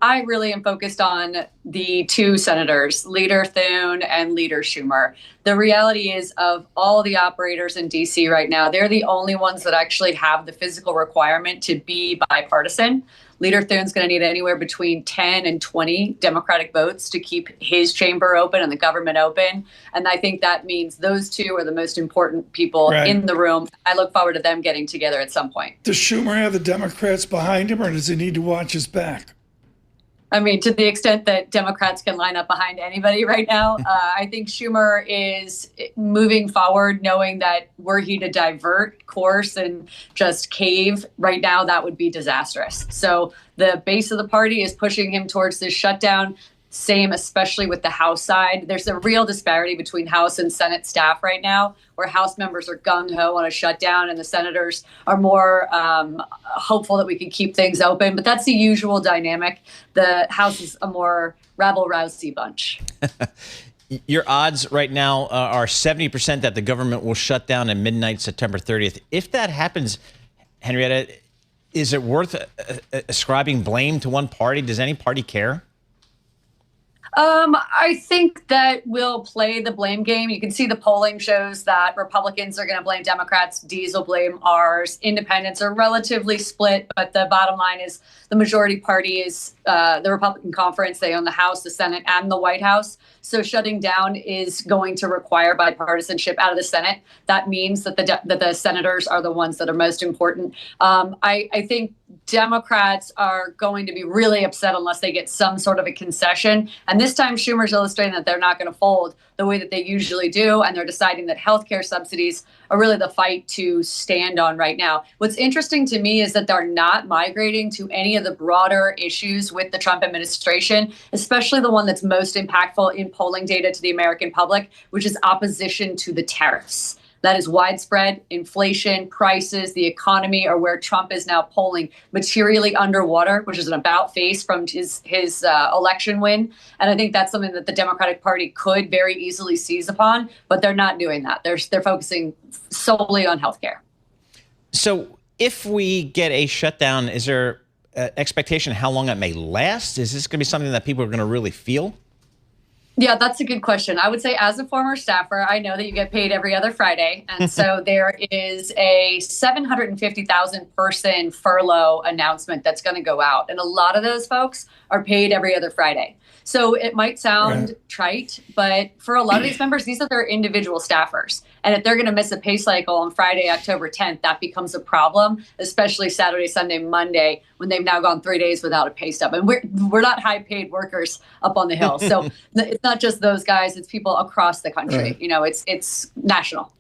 I really am focused on the two senators, Leader Thune and Leader Schumer. The reality is, of all the operators in DC right now, they're the only ones that actually have the physical requirement to be bipartisan. Leader Thune's going to need anywhere between 10 and 20 Democratic votes to keep his chamber open and the government open. And I think that means those two are the most important people in the room. I look forward to them getting together at some point. Does Schumer have the Democrats behind him, or does he need to watch his back? I mean, to the extent that Democrats can line up behind anybody right now, I think Schumer is moving forward, knowing that were he to divert course and just cave right now, that would be disastrous. So the base of the party is pushing him towards this shutdown. Same, especially with the House side. There's a real disparity between House and Senate staff right now, where House members are gung-ho on a shutdown and the senators are more hopeful that we can keep things open. But that's the usual dynamic. The House is a more rabble-rousey bunch. Your odds right now are 70% that the government will shut down at midnight, September 30th. If that happens, Henrietta, is it worth ascribing blame to one party? Does any party care? I think that we'll play the blame game. You can see the polling shows that Republicans are going to blame Democrats, Ds will blame Rs. Independents are relatively split, but the bottom line is the majority party is the Republican conference. They own the House, the Senate, and the White House. So shutting down is going to require bipartisanship out of the Senate. That means that the senators are the ones that are most important. I think Democrats are going to be really upset unless they get some sort of a concession. And this time, Schumer's illustrating that they're not going to fold the way that they usually do. And they're deciding that healthcare subsidies are really the fight to stand on right now. What's interesting to me is that they're not migrating to any of the broader issues with the Trump administration, especially the one that's most impactful in polling data to the American public, which is opposition to the tariffs. That is widespread. Inflation, prices, the economy are where Trump is now polling materially underwater, which is an about face from his election win. And I think that's something that the Democratic Party could very easily seize upon, but they're not doing that. They're focusing solely on healthcare. So if we get a shutdown, is there expectation how long it may last? Is this going to be something that people are going to really feel? Yeah, that's a good question. I would say as a former staffer, I know that you get paid every other Friday. And so there is a 750,000 person furlough announcement that's going to go out. And a lot of those folks are paid every other Friday. So it might sound trite, but for a lot of these members, these are their individual staffers. And if they're going to miss a pay cycle on Friday, October 10th, that becomes a problem, especially Saturday, Sunday, Monday, when they've now gone 3 days without a pay stub. And we're not high paid workers up on the Hill. So it's not just those guys, it's people across the country. You know, it's national.